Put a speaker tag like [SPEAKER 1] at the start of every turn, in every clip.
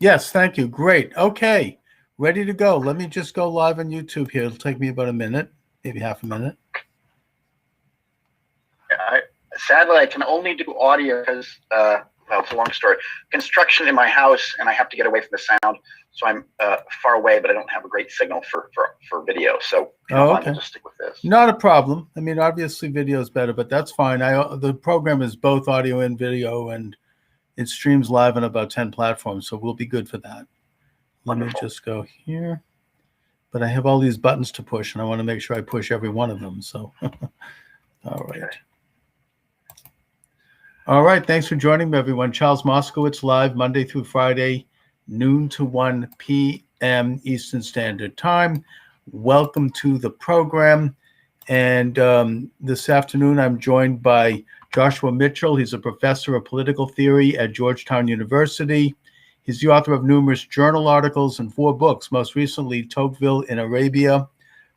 [SPEAKER 1] Yes, thank you. Great. Okay, ready to go. Let me just go live on YouTube here. It'll take me about a minute, maybe half a minute.
[SPEAKER 2] Sadly, I can only do audio because, well, it's a long story. Construction in my house, and I have to get away from the sound, so I'm far away, but I don't have a great signal for video. So,
[SPEAKER 1] Okay.
[SPEAKER 2] I'll just stick with this.
[SPEAKER 1] Not a problem. I mean, obviously, video is better, but that's fine. The program is both audio and video, and it streams live on about 10 platforms, so we'll be good for that.
[SPEAKER 2] Wonderful.
[SPEAKER 1] Let me just go here. But I have all these buttons to push, and I want to make sure I push every one of them. So, all right.
[SPEAKER 2] Okay.
[SPEAKER 1] All right. Thanks for joining me, everyone. Charles Moscowitz live Monday through Friday, noon to 1 p.m. Eastern Standard Time. Welcome to the program. And this afternoon, I'm joined by Joshua Mitchell. He's a professor of political theory at Georgetown University. He's the author of numerous journal articles and 4 books, most recently Tocqueville in Arabia.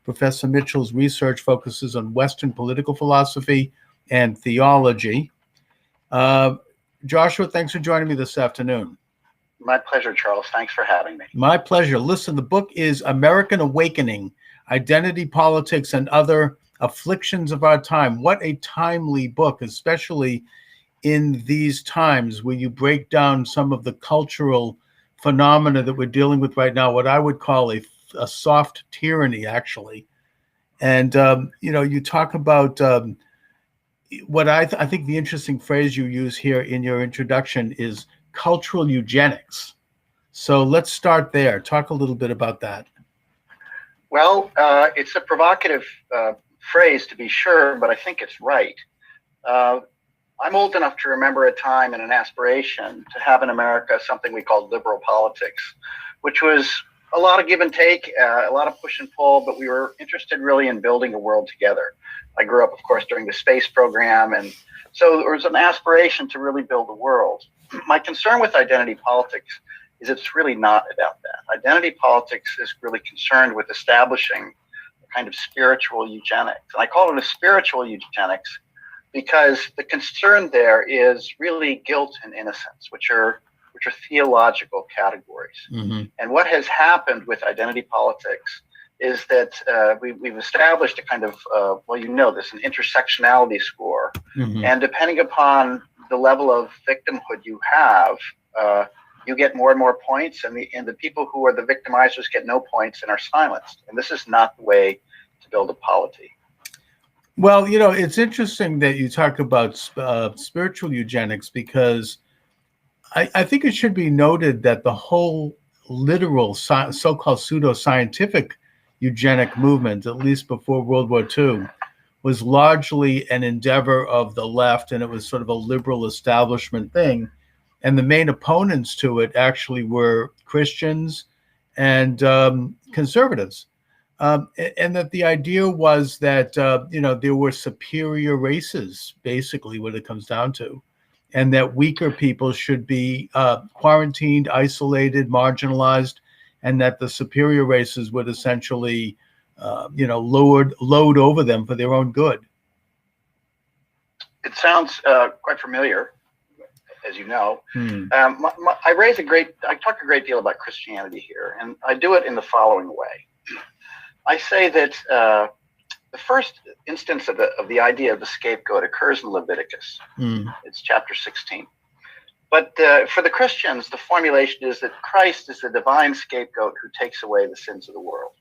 [SPEAKER 1] Professor Mitchell's research focuses on Western political philosophy and theology. Joshua, thanks for joining me this afternoon.
[SPEAKER 2] My pleasure, Charles. Thanks for having me.
[SPEAKER 1] My pleasure. Listen, the book is American Awakening, Identity, Politics, and Other Afflictions of Our Time. What a timely book, especially in these times where you break down some of the cultural phenomena that we're dealing with right now, what I would call a soft tyranny, actually. And, you talk about what I think the interesting phrase you use here in your introduction is cultural eugenics. So let's start there. Talk a little bit about that.
[SPEAKER 2] Well, it's a provocative phrase, to be sure, but I think it's right. I'm old enough to remember a time and an aspiration to have in America something we called liberal politics, which was a lot of give and take, a lot of push and pull, but we were interested really in building a world together. I grew up, of course, during the space program, and so there was an aspiration to really build a world. My concern with identity politics is it's really not about that. Identity politics is really concerned with establishing a kind of spiritual eugenics. And I call it a spiritual eugenics because the concern there is really guilt and innocence, which are theological categories.
[SPEAKER 1] Mm-hmm.
[SPEAKER 2] And what has happened with identity politics is that we've established a kind of, an intersectionality score.
[SPEAKER 1] Mm-hmm.
[SPEAKER 2] And depending upon the level of victimhood you have, you get more and more points, and the people who are the victimizers get no points and are silenced. And this is not the way to build a polity.
[SPEAKER 1] Well, it's interesting that you talk about spiritual eugenics, because I think it should be noted that the whole literal so-called pseudo-scientific eugenic movement, at least before World War II, was largely an endeavor of the left, and it was sort of a liberal establishment thing. And the main opponents to it actually were Christians and conservatives. And that the idea was that, there were superior races, basically, what it comes down to, and that weaker people should be quarantined, isolated, marginalized, and that the superior races would essentially, load over them for their own good.
[SPEAKER 2] It sounds quite familiar, as you know. I talk a great deal about Christianity here, and I do it in the following way. I say that the first instance of the idea of the scapegoat occurs in Leviticus. It's chapter 16. But for the Christians, the formulation is that Christ is the divine scapegoat who takes away the sins of the world.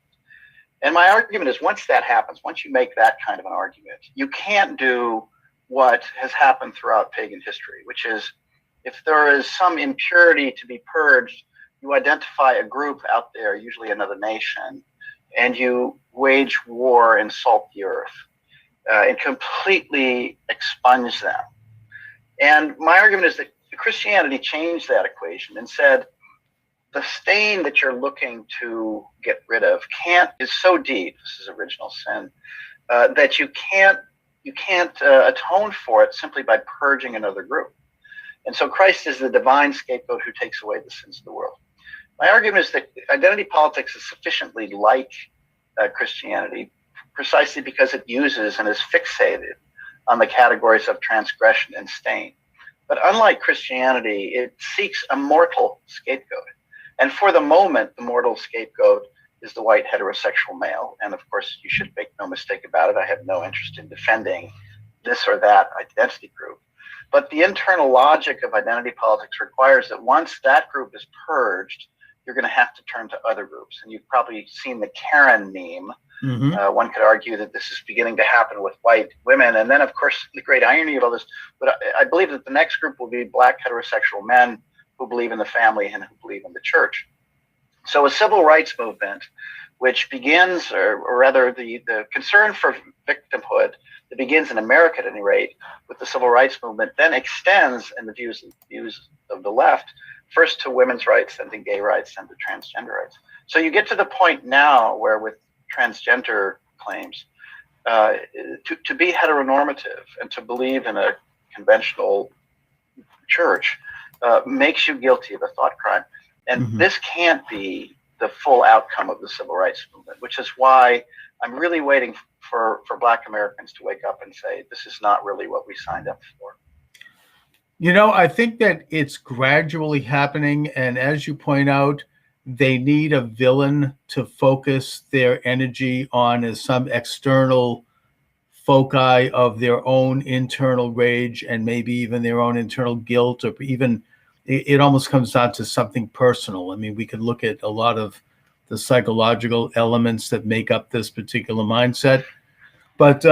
[SPEAKER 2] And my argument is, once that happens, once you make that kind of an argument, you can't do what has happened throughout pagan history, which is, if there is some impurity to be purged, you identify a group out there, usually another nation, and you wage war and salt the earth and completely expunge them. And my argument is that Christianity changed that equation and said, the stain that you're looking to get rid of is so deep, this is original sin, that you can't atone for it simply by purging another group. And so Christ is the divine scapegoat who takes away the sins of the world. My argument is that identity politics is sufficiently like Christianity precisely because it uses and is fixated on the categories of transgression and stain. But unlike Christianity, it seeks a mortal scapegoat. And for the moment, the mortal scapegoat is the white heterosexual male. And of course, you should make no mistake about it. I have no interest in defending this or that identity group. But the internal logic of identity politics requires that once that group is purged, you're going to have to turn to other groups. And you've probably seen the Karen meme. Mm-hmm. One could argue that this is beginning to happen with white women. And then, of course, the great irony of all this, but I believe that the next group will be black heterosexual men who believe in the family and who believe in the church. So a civil rights movement, which begins, or rather the concern for victimhood that begins in America at any rate with the civil rights movement, then extends in the views of the left, first to women's rights, then to gay rights, then to transgender rights. So you get to the point now where with transgender claims, to be heteronormative and to believe in a conventional church makes you guilty of a thought crime. And mm-hmm. this can't be the full outcome of the civil rights movement, which is why I'm really waiting for Black Americans to wake up and say, this is not really what we signed up for.
[SPEAKER 1] You know, I think that it's gradually happening. And as you point out, they need a villain to focus their energy on as some external foci of their own internal rage and maybe even their own internal guilt, or even it almost comes down to something personal. I mean, we could look at a lot of the psychological elements that make up this particular mindset. But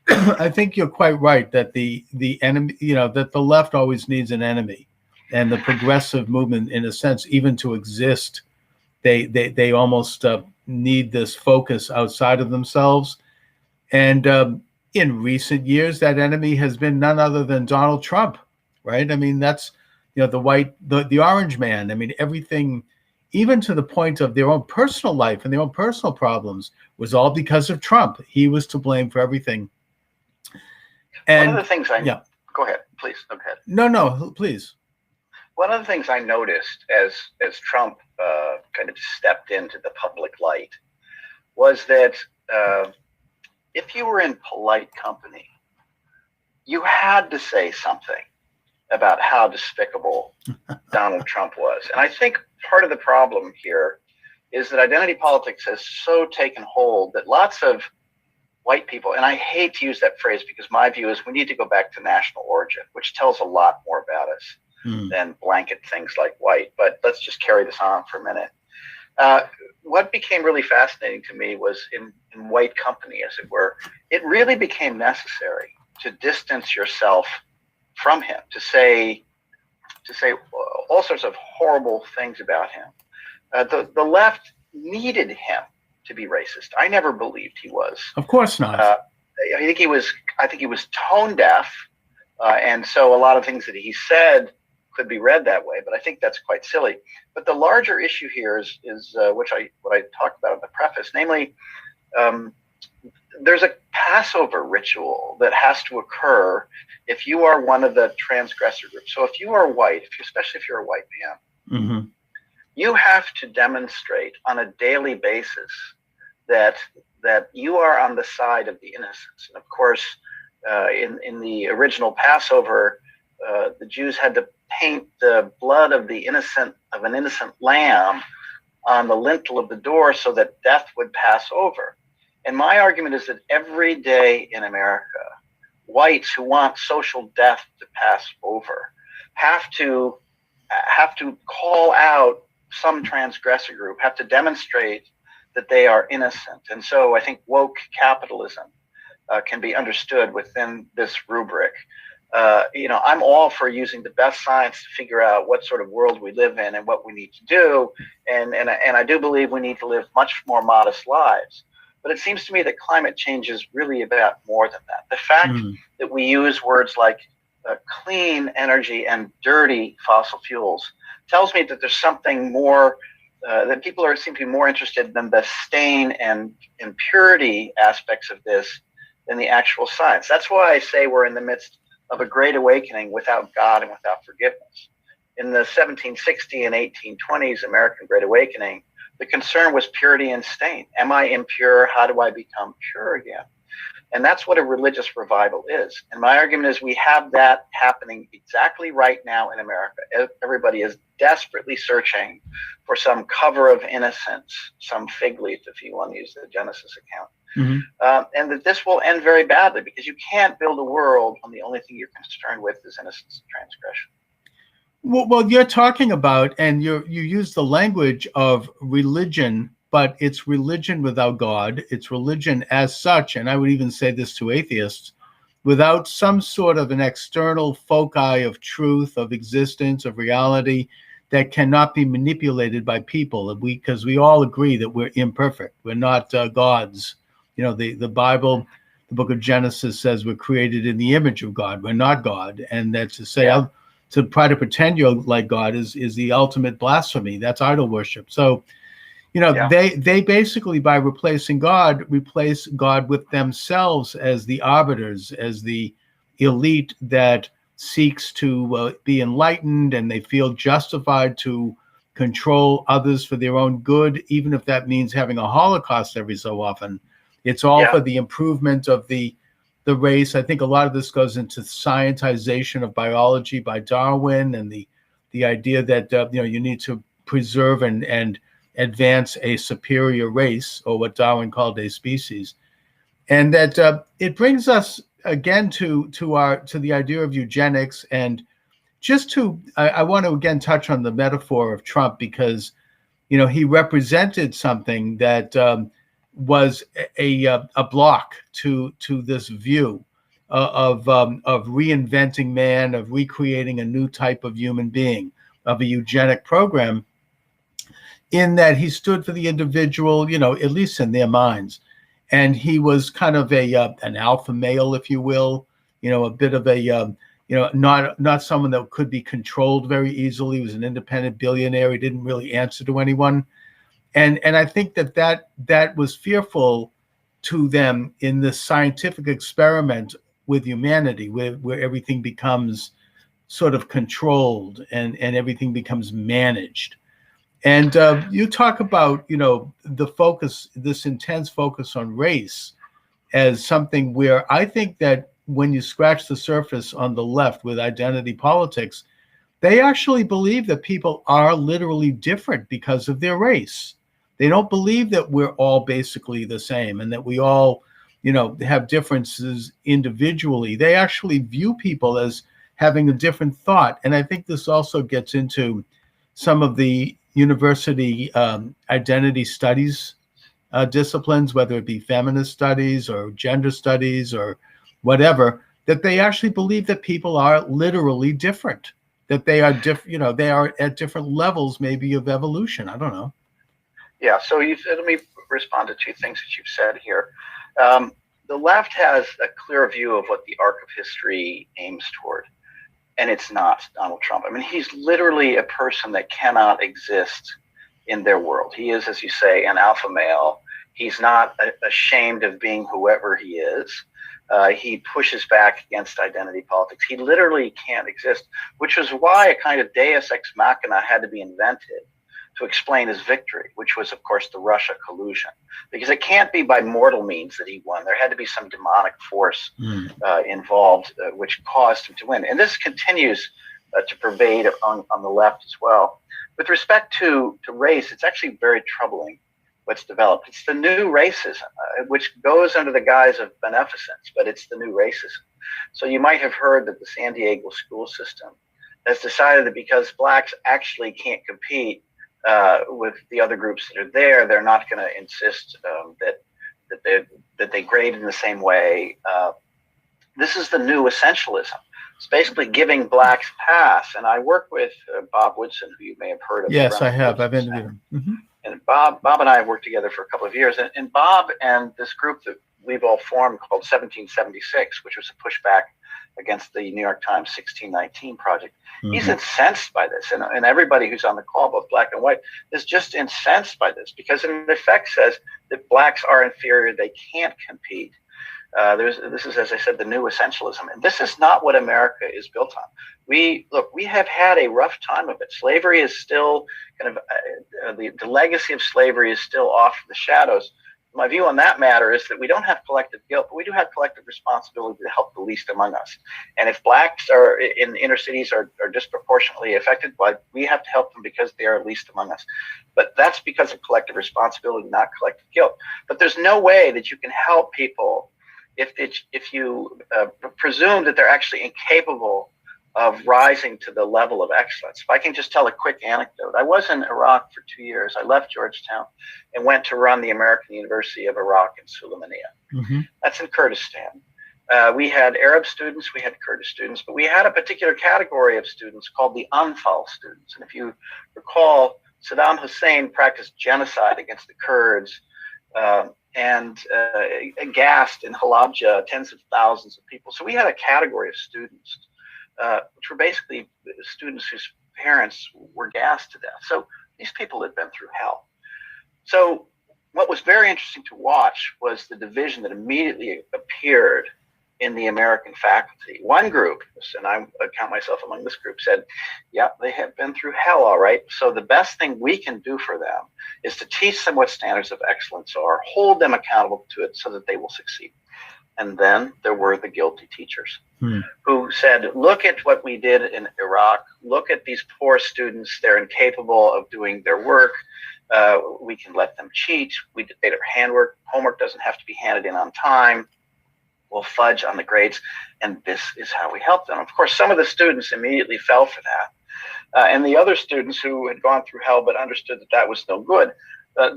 [SPEAKER 1] I think you're quite right that the enemy, that the left always needs an enemy, and the progressive movement, in a sense, even to exist, they almost need this focus outside of themselves. And in recent years, that enemy has been none other than Donald Trump, right? I mean, that's the orange man. I mean, everything, even to the point of their own personal life and their own personal problems, was all because of Trump. He was to blame for everything. And
[SPEAKER 2] one of the things go ahead, please. Go ahead.
[SPEAKER 1] No, please.
[SPEAKER 2] One of the things I noticed as Trump kind of stepped into the public light was that if you were in polite company, you had to say something about how despicable Donald Trump was. And I think part of the problem here is that identity politics has so taken hold that lots of white people, and I hate to use that phrase because my view is we need to go back to national origin, which tells a lot more about us than blanket things like white. But let's just carry this on for a minute. What became really fascinating to me was in white company, as it were, it really became necessary to distance yourself from him, to say all sorts of horrible things about him. The left needed him to be racist. I never believed he was.
[SPEAKER 1] Of course not.
[SPEAKER 2] I think he was tone deaf, and so a lot of things that he said could be read that way. But I think that's quite silly. But the larger issue here is what I talked about in the preface, namely, there's a Passover ritual that has to occur if you are one of the transgressor groups. So if you are white, especially if you're a white man, mm-hmm. you have to demonstrate on a daily basis that you are on the side of the innocents. And of course, in the original Passover, the Jews had to paint the blood of an innocent lamb on the lintel of the door so that death would pass over. And my argument is that every day in America, whites who want social death to pass over have to call out some transgressor group, have to demonstrate that they are innocent. And so I think woke capitalism can be understood within this rubric. I'm all for using the best science to figure out what sort of world we live in and what we need to do. And I do believe we need to live much more modest lives. But it seems to me that climate change is really about more than that. The fact that we use words like clean energy and dirty fossil fuels tells me that there's something more, that people seem to be more interested than the stain and impurity aspects of this than the actual science. That's why I say we're in the midst of a great awakening without God and without forgiveness. In the 1760 and 1820s American Great Awakening, the concern was purity and stain. Am I impure? How do I become pure again? And that's what a religious revival is. And my argument is we have that happening exactly right now in America. Everybody is desperately searching for some cover of innocence, some fig leaf, if you want to use the Genesis account. And that this will end very badly, because you can't build a world when the only thing you're concerned with is innocence and transgression.
[SPEAKER 1] Well, you're talking about, and you use the language of religion, but it's religion without God. It's religion as such, and I would even say this to atheists, without some sort of an external foci of truth, of existence, of reality that cannot be manipulated by people. Because we all agree that we're imperfect. We're not gods. You know, the Bible, the book of Genesis says we're created in the image of God. We're not God, and that's to say, to try to pretend you're like God is the ultimate blasphemy. That's idol worship. So, you know, they basically, by replacing God, replace God with themselves as the arbiters, as the elite that seeks to be enlightened, and they feel justified to control others for their own good, even if that means having a Holocaust every so often. It's all for the improvement of the race. I think a lot of this goes into scientization of biology by Darwin, and the idea that you know, you need to preserve and advance a superior race, or what Darwin called a species, and that it brings us again to the idea of eugenics. And just to I want to again touch on the metaphor of Trump, because you know, he represented something that was a block to this view of reinventing man, of recreating a new type of human being, of a eugenic program, in that he stood for the individual, you know, at least in their minds. And he was kind of an alpha male, if you will, you know, a bit of a you know, not someone that could be controlled very easily. He was an independent billionaire. He didn't really answer to anyone. And I think that was fearful to them in this scientific experiment with humanity, where everything becomes sort of controlled and everything becomes managed. And you talk about, you know, the focus, this intense focus on race, as something where I think that when you scratch the surface on the left with identity politics, they actually believe that people are literally different because of their race. They don't believe that we're all basically the same and that we all, you know, have differences individually. They actually view people as having a different thought. And I think this also gets into some of the university identity studies disciplines, whether it be feminist studies or gender studies or whatever, that they actually believe that people are literally different, that they are different, you know, they are at different levels maybe of evolution. I don't know.
[SPEAKER 2] Yeah, so let me respond to two things that you've said here. The left has a clear view of what the arc of history aims toward, and it's not Donald Trump. I mean, he's literally a person that cannot exist in their world. He is, as you say, an alpha male. He's not ashamed of being whoever he is. He pushes back against identity politics. He literally can't exist, which is why a kind of deus ex machina had to be invented to explain his victory, which was, of course, the Russia collusion. Because it can't be by mortal means that he won. There had to be some demonic force involved, which caused him to win. And this continues to pervade on the left as well. With respect to race, it's actually very troubling what's developed. It's the new racism, which goes under the guise of beneficence, but it's the new racism. So you might have heard that the San Diego school system has decided that because blacks actually can't compete with the other groups that are there, they're not going to insist that they grade in the same way. This is the new essentialism. It's basically giving blacks pass. And I work with Bob Woodson, who you may have heard of.
[SPEAKER 1] Yes, I have. I've interviewed him. Mm-hmm.
[SPEAKER 2] And Bob and I have worked together for a couple of years. And Bob and this group that we've all formed called 1776, which was a pushback against the New York Times 1619 project. Mm-hmm. He's incensed by this. And everybody who's on the call, both black and white, is just incensed by this because it in effect says that blacks are inferior. They can't compete. This is, as I said, the new essentialism. And this is not what America is built on. We have had a rough time of it. Slavery is still kind of, the legacy of slavery is still off in the shadows. my view on that matter is that we don't have collective guilt, but we do have collective responsibility to help the least among us. And if blacks are in inner cities are disproportionately affected, well, we have to help them because they are least among us. But that's because of collective responsibility, not collective guilt. But there's no way that you can help people if you presume that they're actually incapable of rising to the level of excellence. If I can just tell a quick anecdote. I was in Iraq for 2 years. I left Georgetown and went to run the American University of Iraq in Sulaymaniyah. That's in Kurdistan. We had Arab students, we had Kurdish students, but we had a particular category of students called the Anfal students. And if you recall, Saddam Hussein practiced genocide against the Kurds and gassed in Halabja tens of thousands of people. So we had a category of students which were basically students whose parents were gassed to death. So these people had been through hell. So what was very interesting to watch was the division that immediately appeared in the American faculty. One group, and I count myself among this group, said, yeah, they have been through hell, all right. So the best thing we can do for them is to teach them what standards of excellence are, hold them accountable to it so that they will succeed. And then there were the guilty teachers who said, look at what we did in Iraq. Look at these poor students. They're incapable of doing their work. We can let them cheat. We did their handwork. Homework doesn't have to be handed in on time. We'll fudge on the grades. And this is how we help them. Of course, some of the students immediately fell for that. And the other students who had gone through hell but understood that that was no good,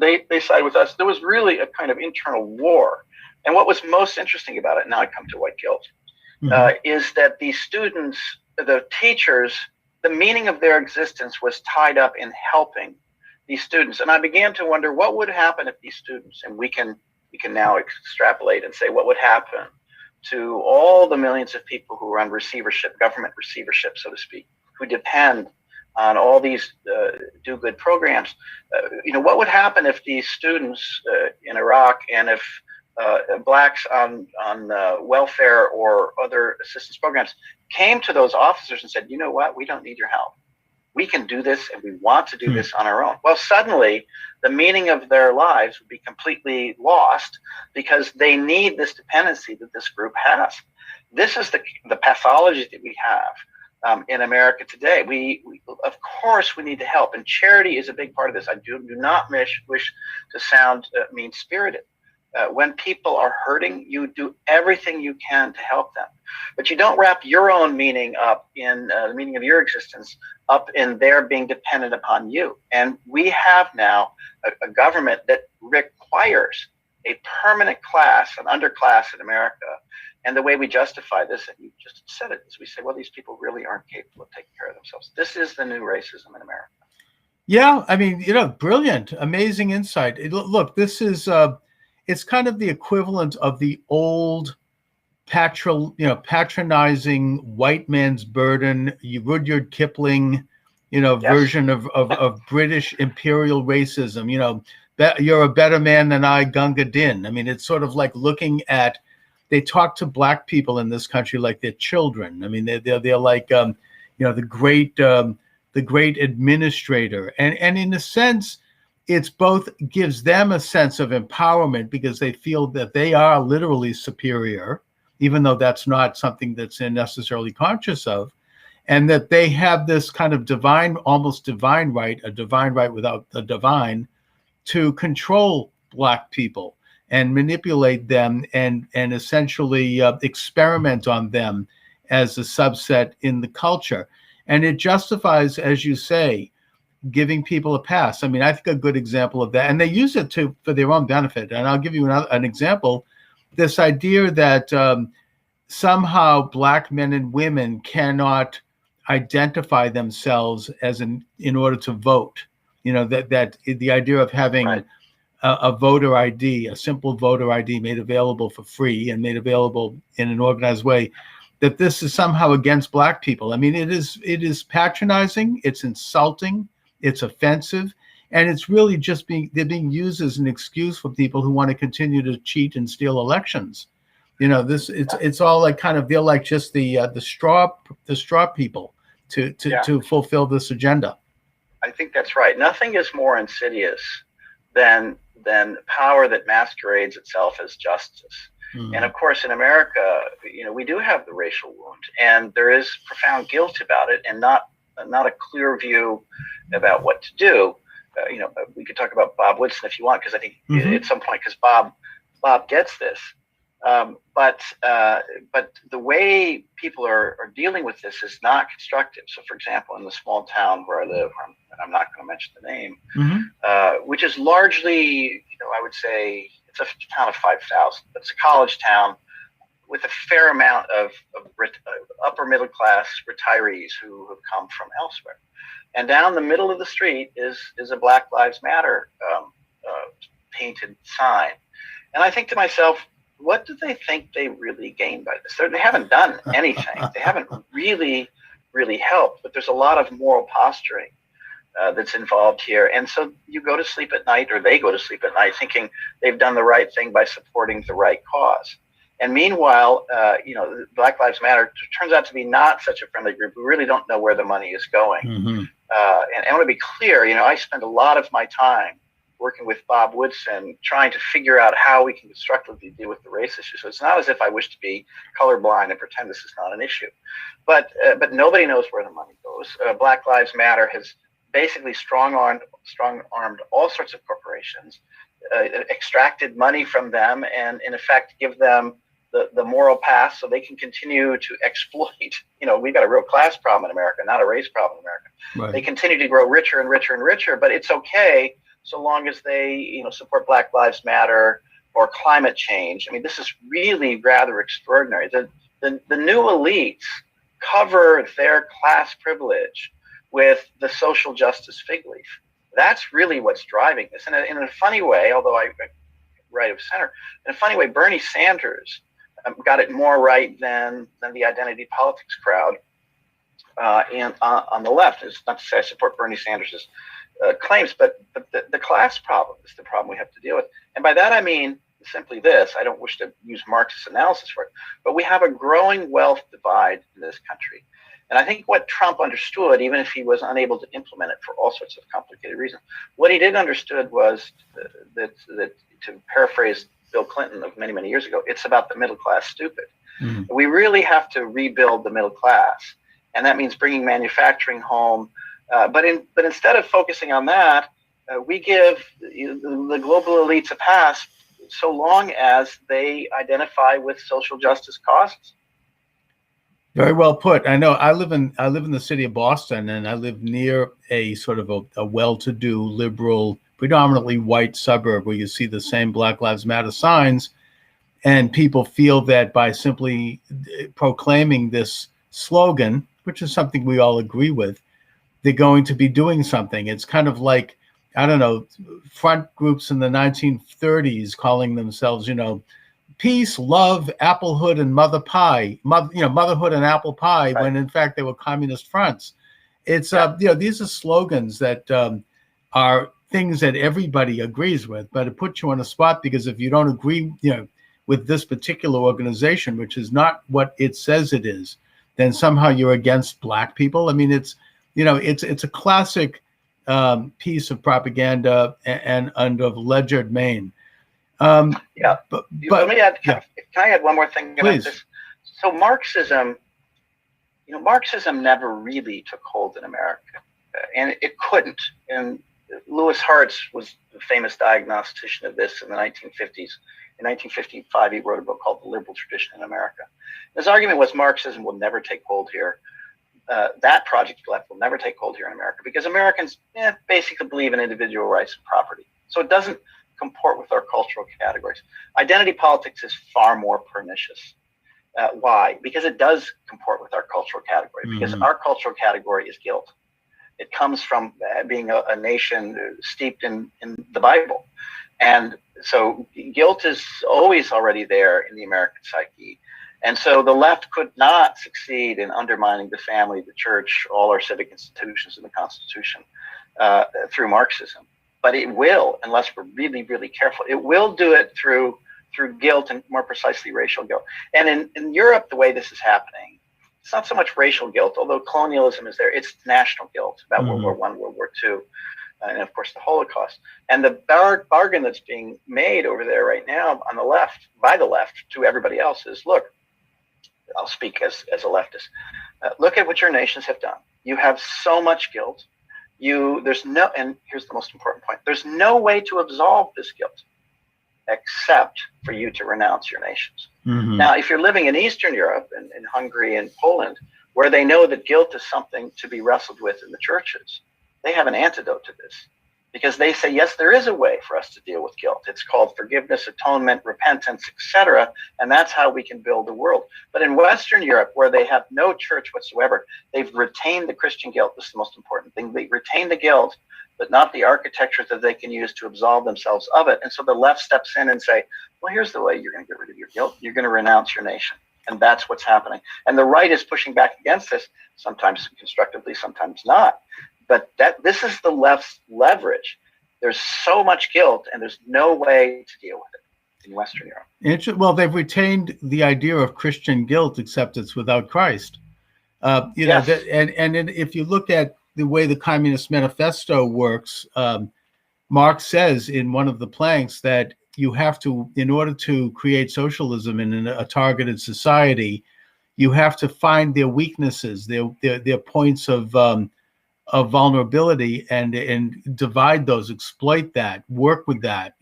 [SPEAKER 2] they sided with us. There was really a kind of internal war. And what was most interesting about it, now I come to white guilt, is that the students, the teachers, the meaning of their existence was tied up in helping these students. And I began to wonder what would happen if these students, and we can now extrapolate and say what would happen to all the millions of people who are on receivership, government receivership, so to speak, who depend on all these do-good programs. What would happen if these students in Iraq and if blacks on welfare or other assistance programs came to those officers and said, you know what, we don't need your help. We can do this and we want to do this on our own. Well, suddenly the meaning of their lives would be completely lost because they need this dependency that this group has. This is the pathology that we have in America today. We of course we need to help, and charity is a big part of this. I do not wish to sound mean-spirited. When people are hurting, you do everything you can to help them. But you don't wrap your own meaning up in the meaning of your existence up in their being dependent upon you. And we have now a government that requires a permanent class, an underclass in America. And the way we justify this, and you just said it, is we say, well, these people really aren't capable of taking care of themselves. This is the new racism in America.
[SPEAKER 1] Yeah, I mean, brilliant, amazing insight. Look, this is... it's kind of the equivalent of the old patronizing white man's burden, Rudyard Kipling, yes, version of British imperial racism. You're a better man than I, Gunga Din. I mean, it's sort of like looking at, they talk to black people in this country like they're children. I mean, they're like, the great administrator. And in a sense, it's both gives them a sense of empowerment because they feel that they are literally superior, even though that's not something that's they're necessarily conscious of, and that they have this kind of divine, almost divine right, a divine right without the divine, to control black people and manipulate them and essentially experiment on them as a subset in the culture. And it justifies, as you say, giving people a pass. I mean, I think a good example of that, and they use it for their own benefit. And I'll give you an example. This idea that somehow black men and women cannot identify themselves as in order to vote. That the idea of having a voter ID, a simple voter ID made available for free and made available in an organized way, that this is somehow against black people. I mean, it is patronizing, it's insulting, it's offensive, and it's really just they're being used as an excuse for people who want to continue to cheat and steal elections. It's all like kind of, they're like just the straw people to fulfill this agenda.
[SPEAKER 2] I think that's right. Nothing is more insidious than power that masquerades itself as justice. And of course, in America, we do have the racial wound, and there is profound guilt about it, and not a clear view about what to do. We could talk about Bob Woodson if you want, because I think at some point, because Bob gets this. But the way people are dealing with this is not constructive. So, for example, in the small town where I live, and I'm not going to mention the name, which is largely, I would say it's a town of 5,000, but it's a college town with a fair amount of upper middle class retirees who have come from elsewhere. And down the middle of the street is a Black Lives Matter painted sign. And I think to myself, what do they think they really gain by this? They haven't done anything. They haven't really helped, but there's a lot of moral posturing that's involved here. And so you go to sleep at night, or they go to sleep at night, thinking they've done the right thing by supporting the right cause. And meanwhile, Black Lives Matter turns out to be not such a friendly group. We really don't know where the money is going. And I want to be clear, I spend a lot of my time working with Bob Woodson, trying to figure out how we can constructively deal with the race issue. So it's not as if I wish to be colorblind and pretend this is not an issue. But nobody knows where the money goes. Black Lives Matter has basically strong-armed all sorts of corporations, extracted money from them, and in effect give them the moral pass so they can continue to exploit. We've got a real class problem in America, not a race problem in America. Right. They continue to grow richer and richer and richer, but it's okay so long as they, support Black Lives Matter or climate change. I mean, this is really rather extraordinary. The new elites cover their class privilege with the social justice fig leaf. That's really what's driving this. And in a funny way, although I right of center, in a funny way, Bernie Sanders got it more right than the identity politics crowd and on the left. It's not to say I support Bernie Sanders' claims, but the class problem is the problem we have to deal with. And by that I mean simply this. I don't wish to use Marxist analysis for it, but we have a growing wealth divide in this country. And I think what Trump understood, even if he was unable to implement it for all sorts of complicated reasons, what he did understood was that to paraphrase Bill Clinton of many, many years ago, it's about the middle class stupid. We really have to rebuild the middle class. And that means bringing manufacturing home. But instead of focusing on that, we give the global elites a pass so long as they identify with social justice causes.
[SPEAKER 1] Very well put. I know I live in the city of Boston, and I live near a sort of a well-to-do, liberal, predominantly white suburb where you see the same Black Lives Matter signs, and people feel that by simply proclaiming this slogan, which is something we all agree with, they're going to be doing something. It's kind of like, I don't know, front groups in the 1930s calling themselves, peace, love, applehood, and mother pie, motherhood and apple pie, right, when in fact they were communist fronts. It's, these are slogans that are things that everybody agrees with, but it puts you on a spot because if you don't agree, with this particular organization, which is not what it says it is, then somehow you're against Black people. I mean, it's a classic piece of propaganda and of legerdemain.
[SPEAKER 2] But let me add. Can I add one more thing about this? So Marxism never really took hold in America, and it couldn't. And Louis Hartz was the famous diagnostician of this in the 1950s. In 1955, he wrote a book called The Liberal Tradition in America. His argument was Marxism will never take hold here. That project left will never take hold here in America because Americans basically believe in individual rights and property. So it doesn't comport with our cultural categories. Identity politics is far more pernicious. Why? Because it does comport with our cultural category, because our cultural category is guilt. It comes from being a nation steeped in the Bible. And so guilt is always already there in the American psyche. And so the left could not succeed in undermining the family, the church, all our civic institutions and the Constitution through Marxism. But it will, unless we're really, really careful. It will do it through guilt, and more precisely racial guilt. And in Europe, the way this is happening, it's not so much racial guilt, although colonialism is there. It's national guilt about World War I, World War II. and of course the Holocaust. And the bargain that's being made over there right now on the left, by the left, to everybody else is, look, I'll speak as a leftist. Look at what your nations have done. You have so much guilt. There's no, and here's the most important point, there's no way to absolve this guilt except for you to renounce your nations. Mm-hmm. Now, if you're living in Eastern Europe, and in Hungary and Poland, where they know that guilt is something to be wrestled with in the churches, they have an antidote to this, because they say, yes, there is a way for us to deal with guilt. It's called forgiveness, atonement, repentance, etc. And that's how we can build the world. But in Western Europe, where they have no church whatsoever, they've retained the Christian guilt. This is the most important thing. They retain the guilt, but not the architecture that they can use to absolve themselves of it. And so the left steps in and say, well, here's the way you're going to get rid of your guilt. You're going to renounce your nation. And that's what's happening. And the right is pushing back against this, sometimes constructively, sometimes not. But this is the left's leverage. There's so much guilt, and there's no way to deal with it in Western Europe.
[SPEAKER 1] Well, they've retained the idea of Christian guilt, except it's without Christ. Yes. And if you look at the way the Communist Manifesto works, Marx says in one of the planks that you have to, in order to create socialism in a targeted society, you have to find their weaknesses, their points of vulnerability, and divide those, exploit that, work with that,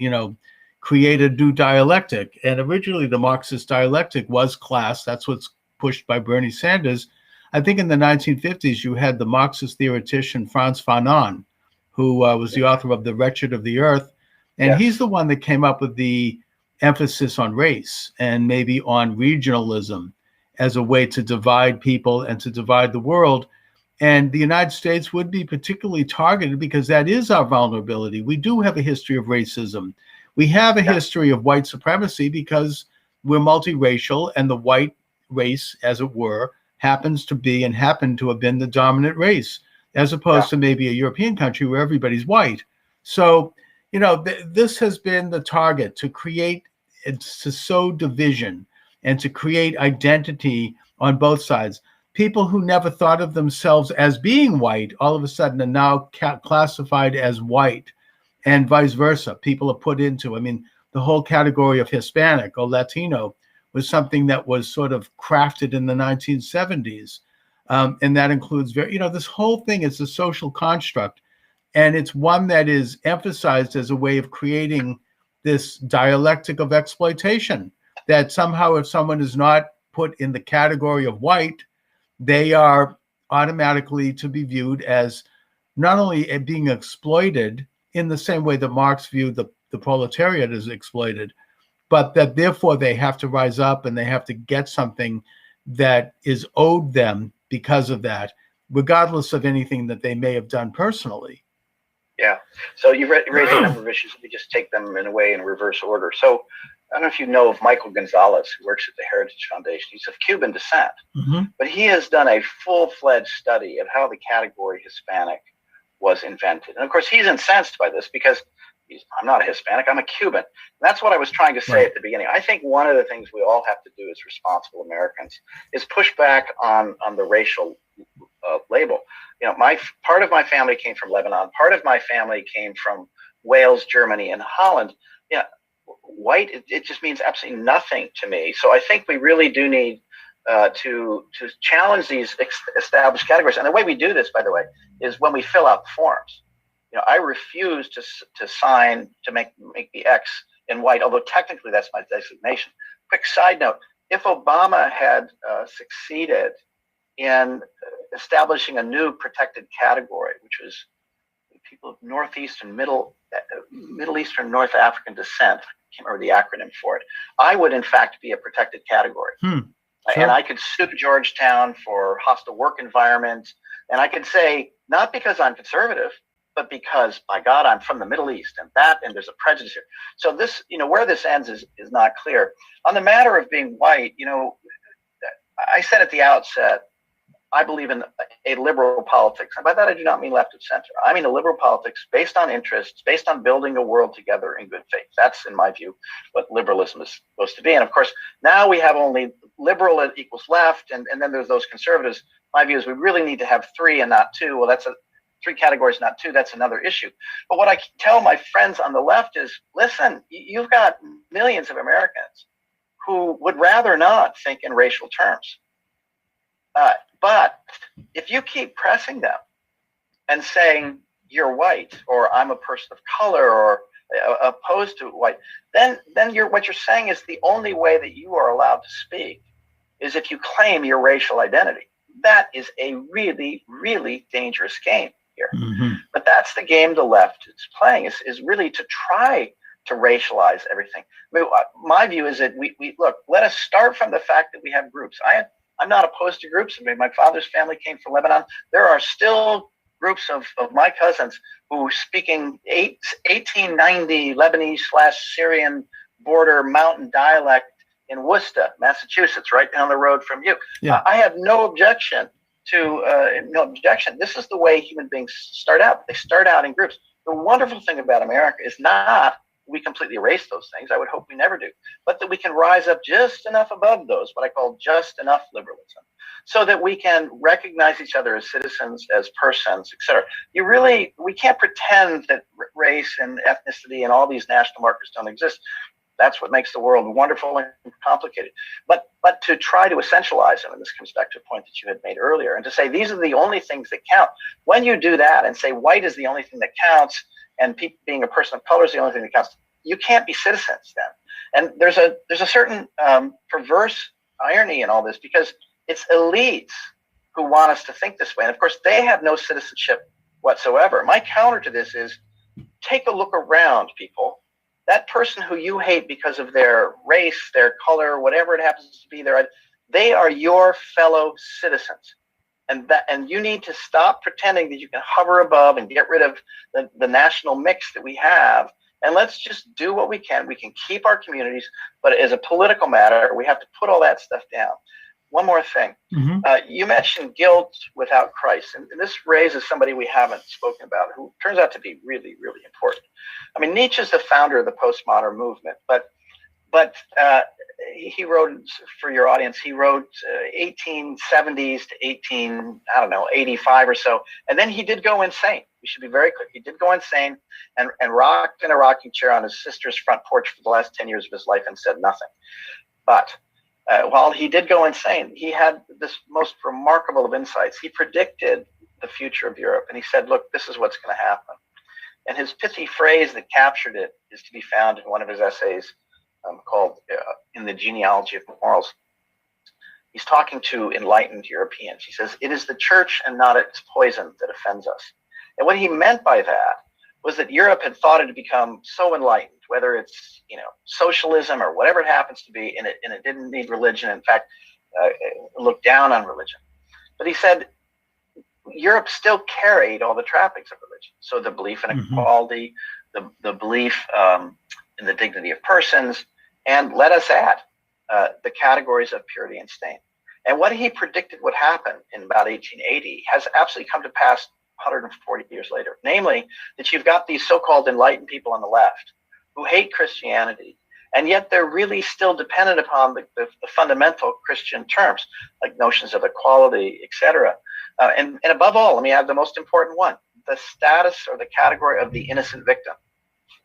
[SPEAKER 1] create a new dialectic. And originally the Marxist dialectic was class. That's what's pushed by Bernie Sanders. I think in the 1950s, you had the Marxist theoretician Frantz Fanon, who was the author of The Wretched of the Earth. And yes, he's the one that came up with the emphasis on race and maybe on regionalism as a way to divide people and to divide the world. And the United States would be particularly targeted because that is our vulnerability. We do have a history of racism. We have a history of white supremacy because we're multiracial, and the white race, as it were, happens to be and happened to have been the dominant race, as opposed to maybe a European country where everybody's white. So, this has been the target, to create, to sow division and to create identity on both sides. People who never thought of themselves as being white all of a sudden are now classified as white, and vice versa. People are put into, the whole category of Hispanic or Latino was something that was sort of crafted in the 1970s. And that includes, this whole thing is a social construct. And it's one that is emphasized as a way of creating this dialectic of exploitation, that somehow if someone is not put in the category of white, they are automatically to be viewed as not only being exploited in the same way that Marx viewed the proletariat as exploited, but that therefore they have to rise up and they have to get something that is owed them because of that, regardless of anything that they may have done personally.
[SPEAKER 2] Yeah. So you raised a number of issues. Let me just take them in a way in reverse order. So I don't know if you know of Michael Gonzalez, who works at the Heritage Foundation. He's of Cuban descent, but he has done a full-fledged study of how the category Hispanic was invented. And of course, he's incensed by this because I'm not a Hispanic, I'm a Cuban. And that's what I was trying to say at the beginning. I think one of the things we all have to do as responsible Americans is push back on the racial label. Part of my family came from Lebanon. Part of my family came from Wales, Germany, and Holland. White, it just means absolutely nothing to me. So I think we really do need to challenge these established categories. And the way we do this, by the way, is when we fill out the forms. I refuse to sign to make the X in white, although technically that's my designation. Quick side note: if Obama had succeeded in establishing a new protected category, which was people of Northeast and Middle Eastern, North African descent, I can't remember the acronym for it, I would in fact be a protected category. Sure. And I could sue Georgetown for hostile work environment. And I could say, not because I'm conservative, but because, by God, I'm from the Middle East, and there's a prejudice here. So this, where this ends is not clear. On the matter of being white, I said at the outset, I believe in a liberal politics. And by that, I do not mean left of center. I mean a liberal politics based on interests, based on building a world together in good faith. That's, in my view, what liberalism is supposed to be. And of course, now we have only liberal equals left, and then there's those conservatives. My view is we really need to have three and not two. Well, that's three categories, not two, that's another issue. But what I tell my friends on the left is, listen, you've got millions of Americans who would rather not think in racial terms. But if you keep pressing them and saying you're white, or I'm a person of color, or opposed to white, then what you're saying is the only way that you are allowed to speak is if you claim your racial identity. That is a really, really dangerous game here. Mm-hmm. But that's the game the left is playing, is really to try to racialize everything. I mean, my view is that we look, let us start from the fact that we have groups. I'm not opposed to groups. I mean, my father's family came from Lebanon. There are still groups of my cousins who speaking 1890 Lebanese/Syrian border mountain dialect in Worcester, Massachusetts, right down the road from you. Yeah. I have no objection to This is the way human beings start out. They start out in groups. The wonderful thing about America is not we completely erase those things. I would hope we never do, but that we can rise up just enough above those, what I call just enough liberalism, so that we can recognize each other as citizens, as persons, etc. We can't pretend that race and ethnicity and all these national markers don't exist. That's what makes the world wonderful and complicated. But to try to essentialize them, and this comes back to a point that you had made earlier, and to say these are the only things that count. When you do that and say white is the only thing that counts, and being a person of color is the only thing that counts, you can't be citizens then. And there's a certain perverse irony in all this, because it's elites who want us to think this way. And of course, they have no citizenship whatsoever. My counter to this is, take a look around, people. That person who you hate because of their race, their color, whatever it happens to be, they are your fellow citizens. And you need to stop pretending that you can hover above and get rid of the national mix that we have. And let's just do what we can. We can keep our communities, but as a political matter, we have to put all that stuff down. One more thing. Mm-hmm. You mentioned guilt without Christ. And this raises somebody we haven't spoken about, who turns out to be really, really important. I mean, Nietzsche's the founder of the postmodern movement, but he wrote, for your audience, he wrote 1870s to 85 or so. And then he did go insane. We should be very clear. He did go insane and rocked in a rocking chair on his sister's front porch for the last 10 years of his life and said nothing. But while he did go insane, he had this most remarkable of insights. He predicted the future of Europe, and he said, look, this is what's going to happen. And his pithy phrase that captured it is to be found in one of his essays called In the Genealogy of Morals. He's talking to enlightened Europeans. He says, it is the church and not its poison that offends us. And what he meant by that was that Europe had thought it had become so enlightened, whether it's socialism or whatever it happens to be, and it didn't need religion. In fact, looked down on religion. But he said Europe still carried all the trappings of religion. So the belief in equality, the belief in the dignity of persons, and let us add the categories of purity and stain. And what he predicted would happen in about 1880 has absolutely come to pass 140 years later. Namely, that you've got these so-called enlightened people on the left who hate Christianity, and yet they're really still dependent upon the fundamental Christian terms, like notions of equality, etc. And above all, let me add the most important one, the status or the category of the innocent victim,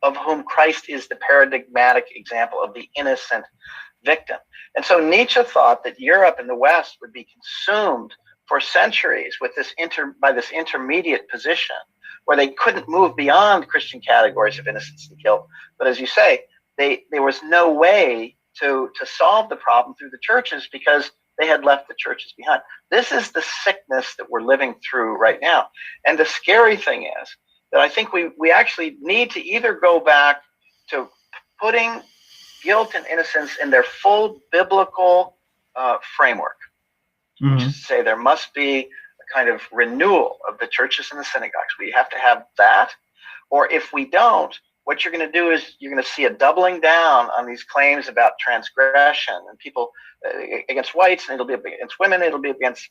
[SPEAKER 2] of whom Christ is the paradigmatic example of the innocent victim. And so Nietzsche thought that Europe and the West would be consumed for centuries with by this intermediate position, where they couldn't move beyond Christian categories of innocence and guilt. But as you say, there was no way to solve the problem through the churches, because they had left the churches behind. This is the sickness that we're living through right now. And the scary thing is that I think we actually need to either go back to putting guilt and innocence in their full biblical framework, which is to say there must be a kind of renewal of the churches and the synagogues. We have to have that. Or if we don't, what you're going to do is you're going to see a doubling down on these claims about transgression and people against whites, and it'll be against women, it'll be against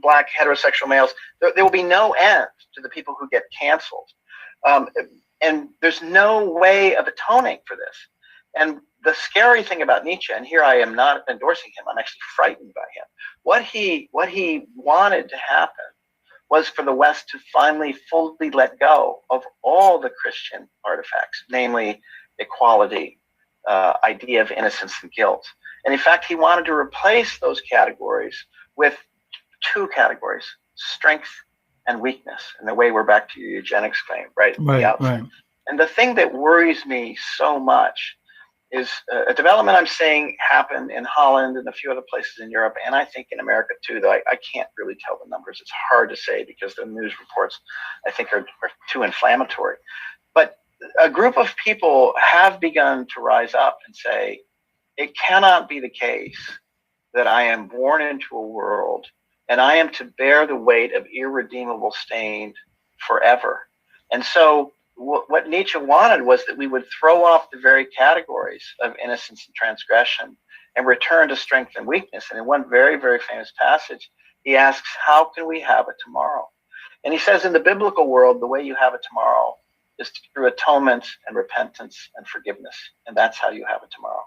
[SPEAKER 2] black heterosexual males. There will be no end to the people who get canceled. And there's no way of atoning for this. And the scary thing about Nietzsche, and here I am not endorsing him, I'm actually frightened by him. What he wanted to happen was for the West to finally fully let go of all the Christian artifacts, namely equality, idea of innocence and guilt. And in fact, he wanted to replace those categories with two categories: strength and weakness. In a way, we're back to your eugenics claim, right?
[SPEAKER 1] Right.
[SPEAKER 2] And the thing that worries me so much is a development I'm seeing happen in Holland and a few other places in Europe, and I think in America too, though I can't really tell the numbers. It's hard to say because the news reports, I think, are too inflammatory. But a group of people have begun to rise up and say, it cannot be the case that I am born into a world and I am to bear the weight of irredeemable stain forever. And so what Nietzsche wanted was that we would throw off the very categories of innocence and transgression and return to strength and weakness. And in one very, very famous passage, he asks, how can we have a tomorrow? And he says, in the biblical world, the way you have a tomorrow is through atonement and repentance and forgiveness. And that's how you have a tomorrow.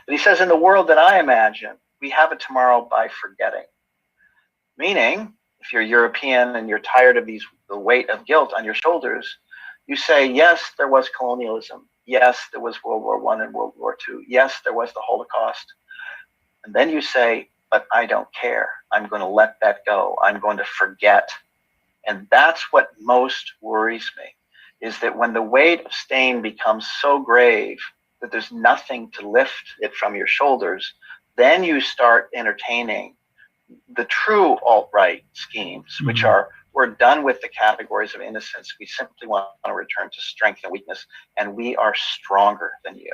[SPEAKER 2] But he says, in the world that I imagine, we have a tomorrow by forgetting. Meaning, if you're European and you're tired of the weight of guilt on your shoulders, you say, yes, there was colonialism. Yes, there was World War I and World War II. Yes, there was the Holocaust. And then you say, but I don't care. I'm going to let that go. I'm going to forget. And that's what most worries me, is that when the weight of stain becomes so grave that there's nothing to lift it from your shoulders, then you start entertaining the true alt-right schemes, which are, we're done with the categories of innocence. We simply want to return to strength and weakness, and we are stronger than you.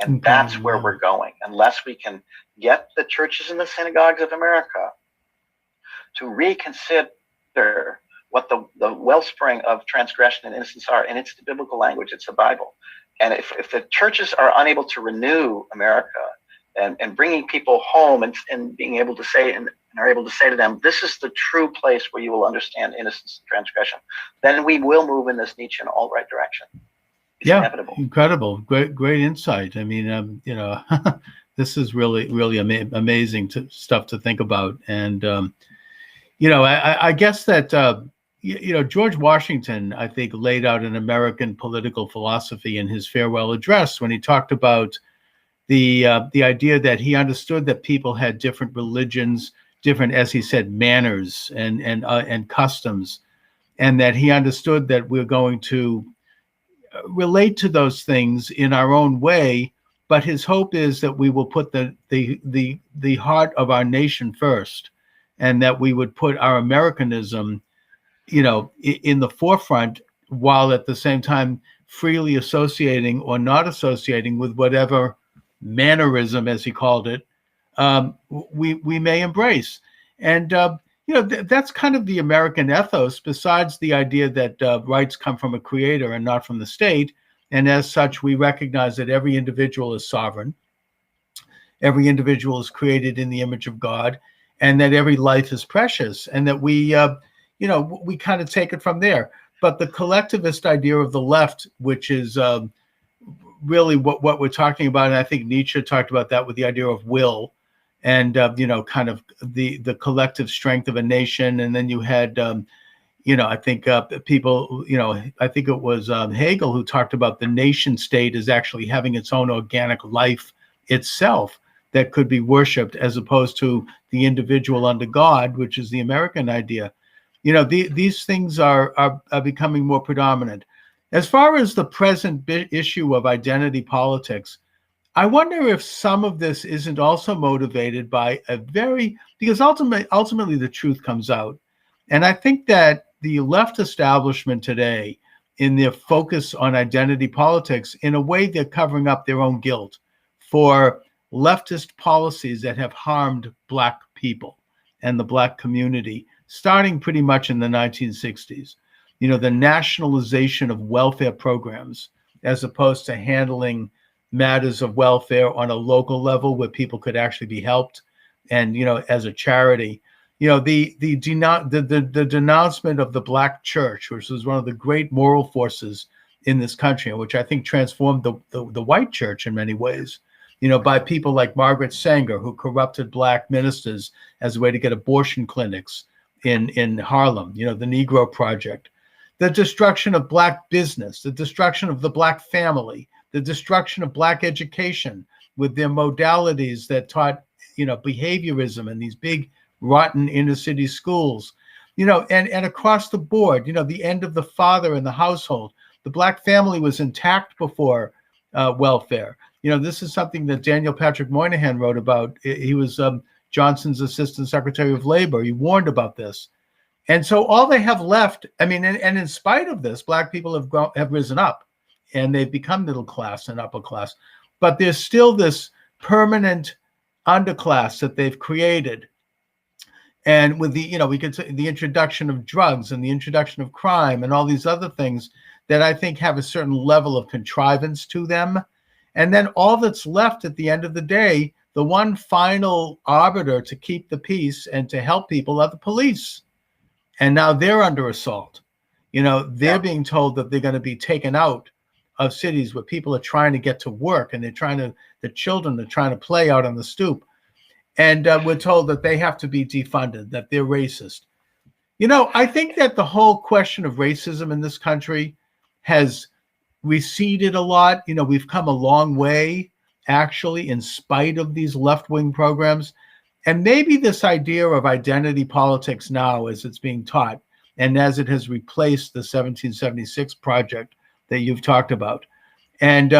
[SPEAKER 2] And that's where we're going. Unless we can get the churches and the synagogues of America to reconsider what the wellspring of transgression and innocence are. And it's the biblical language, it's the Bible. And if the churches are unable to renew America and bringing people home and being able to say, and are able to say to them, this is the true place where you will understand innocence and transgression, then we will move in this Nietzschean alt-right direction. It's inevitable.
[SPEAKER 1] Incredible. Great insight. I mean, this is really amazing stuff to think about. And, I guess that, George Washington, I think, laid out an American political philosophy in his farewell address when he talked about the idea that he understood that people had different religions, different, as he said, manners and customs, and that he understood that we're going to relate to those things in our own way. But his hope is that we will put the heart of our nation first, and that we would put our Americanism, in the forefront, while at the same time freely associating or not associating with whatever mannerism, as he called it, we may embrace. And that's kind of the American ethos, besides the idea that rights come from a creator and not from the state. And as such, we recognize that every individual is sovereign, every individual is created in the image of God, and that every life is precious, and that we kind of take it from there. But the collectivist idea of the left, which is really what we're talking about, and I think Nietzsche talked about that with the idea of will, and kind of the collective strength of a nation. And then you had I think people, I think it was Hegel who talked about the nation state as actually having its own organic life itself that could be worshipped, as opposed to the individual under God, which is the American idea. These things are becoming more predominant. As far as the present issue of identity politics, I wonder if some of this isn't also motivated by because ultimately the truth comes out. And I think that the left establishment today, in their focus on identity politics, in a way they're covering up their own guilt for leftist policies that have harmed Black people and the Black community, starting pretty much in the 1960s. The nationalization of welfare programs, as opposed to handling matters of welfare on a local level where people could actually be helped, and as a charity. The denouncement of the Black church, which was one of the great moral forces in this country, which I think transformed the white church in many ways, by people like Margaret Sanger, who corrupted Black ministers as a way to get abortion clinics, in Harlem, the Negro Project, the destruction of Black business, the destruction of the Black family, the destruction of Black education with their modalities that taught, behaviorism in these big, rotten inner city schools, and across the board, the end of the father in the household. The Black family was intact before welfare. This is something that Daniel Patrick Moynihan wrote about. He was Johnson's Assistant Secretary of Labor. He warned about this. And so all they have left, and in spite of this, Black people have risen up and they've become middle class and upper class. But there's still this permanent underclass that they've created. And with we could say the introduction of drugs and the introduction of crime and all these other things that I think have a certain level of contrivance to them. And then all that's left at the end of the day, the one final arbiter to keep the peace and to help people are the police. And now they're under assault. They're being told that they're going to be taken out of cities where people are trying to get to work and the children are trying to play out on the stoop. And we're told that they have to be defunded, that they're racist. I think that the whole question of racism in this country has receded a lot. We've come a long way, actually, in spite of these left-wing programs. And maybe this idea of identity politics now, as it's being taught, and as it has replaced the 1776 project that you've talked about. And,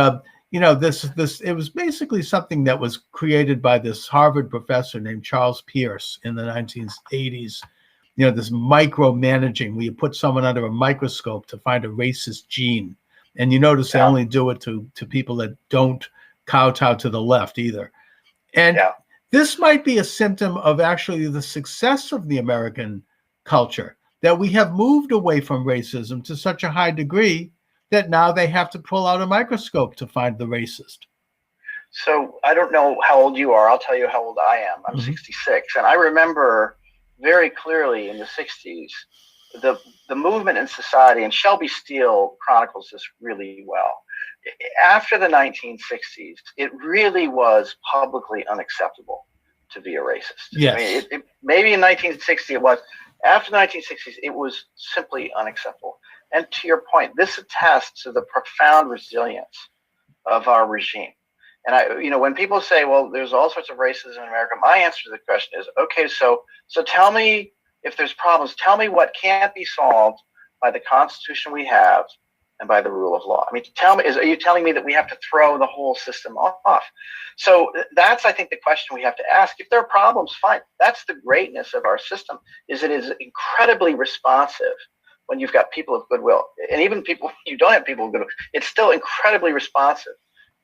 [SPEAKER 1] it was basically something that was created by this Harvard professor named Charles Pierce in the 1980s. This micromanaging, where you put someone under a microscope to find a racist gene. And you notice they only do it to people that don't kowtow to the left either. And this might be a symptom of actually the success of the American culture, that we have moved away from racism to such a high degree that now they have to pull out a microscope to find the racist.
[SPEAKER 2] So I don't know how old you are. I'll tell you how old I am. I'm 66. And I remember very clearly in the 60s, the movement in society, and Shelby Steele chronicles this really well. After the 1960s, it really was publicly unacceptable to be a racist.
[SPEAKER 1] Yes.
[SPEAKER 2] Maybe in 1960 it was. After the 1960s, it was simply unacceptable. And to your point, this attests to the profound resilience of our regime. And when people say, well, there's all sorts of racism in America, my answer to the question is, okay, so tell me, if there's problems, tell me what can't be solved by the Constitution we have and by the rule of law. Are you telling me that we have to throw the whole system off? So that's, I think, the question we have to ask. If there are problems, fine. That's the greatness of our system, is it is incredibly responsive when you've got people of goodwill. And even people, you don't have people of goodwill, it's still incredibly responsive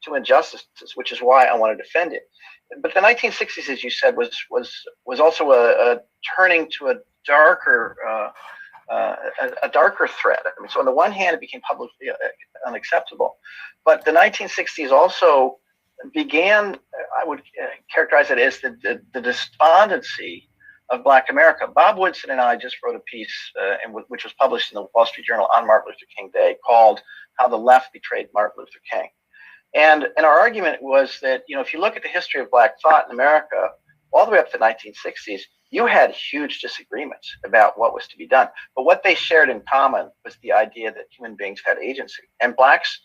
[SPEAKER 2] to injustices, which is why I want to defend it. But the 1960s, as you said, was also a turning to a darker threat. So on the one hand, it became publicly unacceptable, but the 1960s also began, I would characterize it as the despondency of Black America. Bob Woodson and I just wrote a piece, which was published in the Wall Street Journal on Martin Luther King Day, called "How the Left Betrayed Martin Luther King." And our argument was that, if you look at the history of Black thought in America, all the way up to the 1960s, you had huge disagreements about what was to be done. But what they shared in common was the idea that human beings had agency. And Blacks,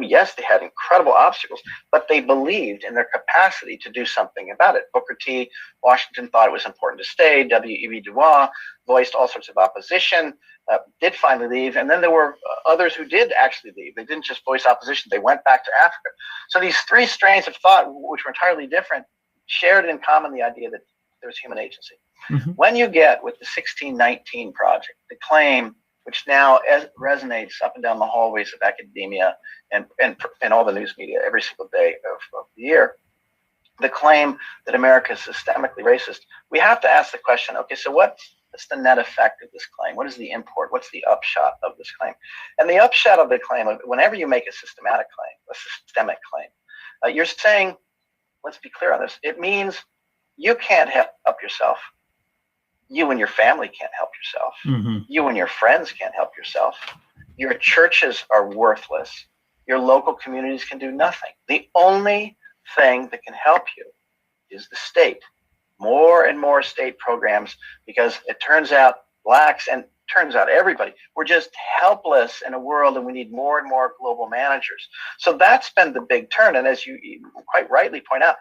[SPEAKER 2] yes, they had incredible obstacles, but they believed in their capacity to do something about it. Booker T. Washington thought it was important to stay. W.E.B. Du Bois voiced all sorts of opposition, did finally leave. And then there were others who did actually leave. They didn't just voice opposition. They went back to Africa. So these three strains of thought, which were entirely different, shared in common the idea that there was human agency. Mm-hmm. When you get with the 1619 Project, the claim, which now resonates up and down the hallways of academia and all the news media every single day of the year, the claim that America is systemically racist, we have to ask the question, okay, so what's the net effect of this claim? What is the import? What's the upshot of this claim? And the upshot of the claim, whenever you make a systemic claim, you're saying, let's be clear on this, it means you can't help yourself. You and your family can't help yourself. Mm-hmm. You and your friends can't help yourself. Your churches are worthless. Your local communities can do nothing. The only thing that can help you is the state. more and more state programs, because it turns out blacks, and turns out everybody, we're just helpless in a world, and we need more and more global managers. So that's been the big turn. And as you quite rightly point out,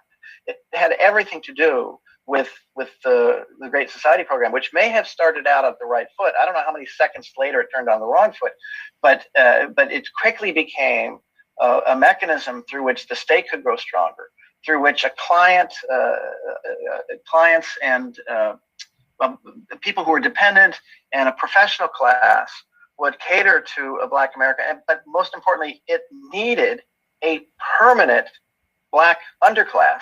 [SPEAKER 2] it had everything to do with the Great Society program, which may have started out at the right foot. I don't know how many seconds later it turned on the wrong foot, but it quickly became a mechanism through which the state could grow stronger, through which clients and people who were dependent and a professional class would cater to a Black America. But most importantly, it needed a permanent Black underclass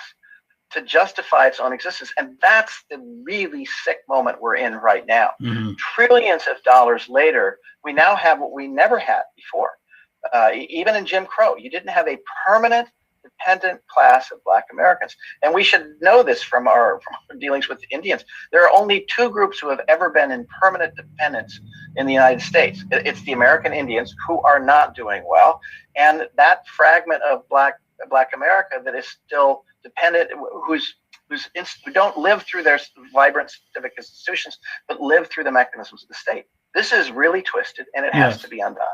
[SPEAKER 2] to justify its own existence. And that's the really sick moment we're in right now. Mm-hmm. Trillions of dollars later, we now have what we never had before. Even in Jim Crow, you didn't have a permanent dependent class of Black Americans. And we should know this from our dealings with Indians. There are only two groups who have ever been in permanent dependence in the United States. It's the American Indians, who are not doing well, and that fragment of Black America that is still dependent, who don't live through their vibrant civic institutions, but live through the mechanisms of the state. This is really twisted, and it has to be undone.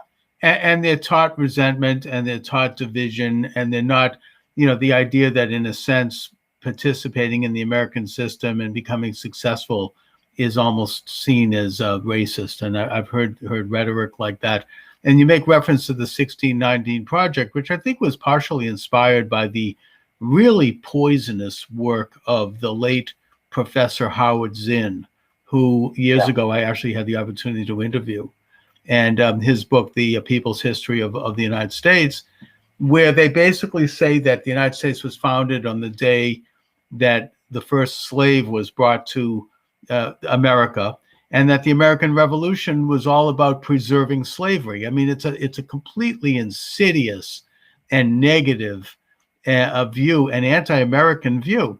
[SPEAKER 1] And they're taught resentment, and they're taught division, and they're not, the idea that in a sense participating in the American system and becoming successful is almost seen as racist. And I've heard rhetoric like that. And you make reference to the 1619 Project, which I think was partially inspired by the really poisonous work of the late Professor Howard Zinn, who years ago I actually had the opportunity to interview. And his book, The People's History of the United States, where they basically say that the United States was founded on the day that the first slave was brought to America, and that the American Revolution was all about preserving slavery. I mean, it's a completely insidious and negative view, an anti-American view.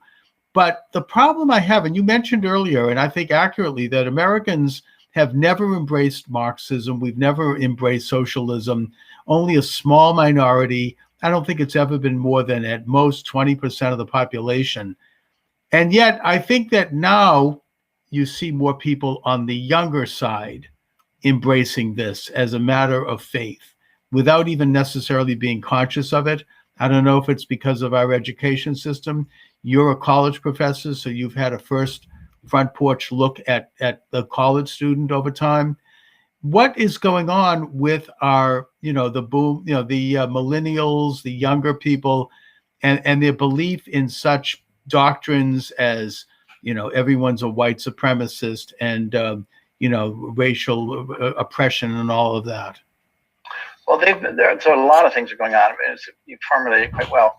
[SPEAKER 1] But the problem I have, and you mentioned earlier, and I think accurately, that Americans have never embraced Marxism. We've never embraced socialism. Only a small minority. I don't think it's ever been more than at most 20% of the population. And yet I think that now you see more people on the younger side embracing this as a matter of faith without even necessarily being conscious of it. I don't know if it's because of our education system. You're a college professor, so you've had a first front porch look at the college student over time. What is going on with our, the boom, the millennials, the younger people, and their belief in such doctrines as, everyone's a white supremacist and, racial oppression and all of that?
[SPEAKER 2] Well, so a lot of things are going on. You formulated it quite well.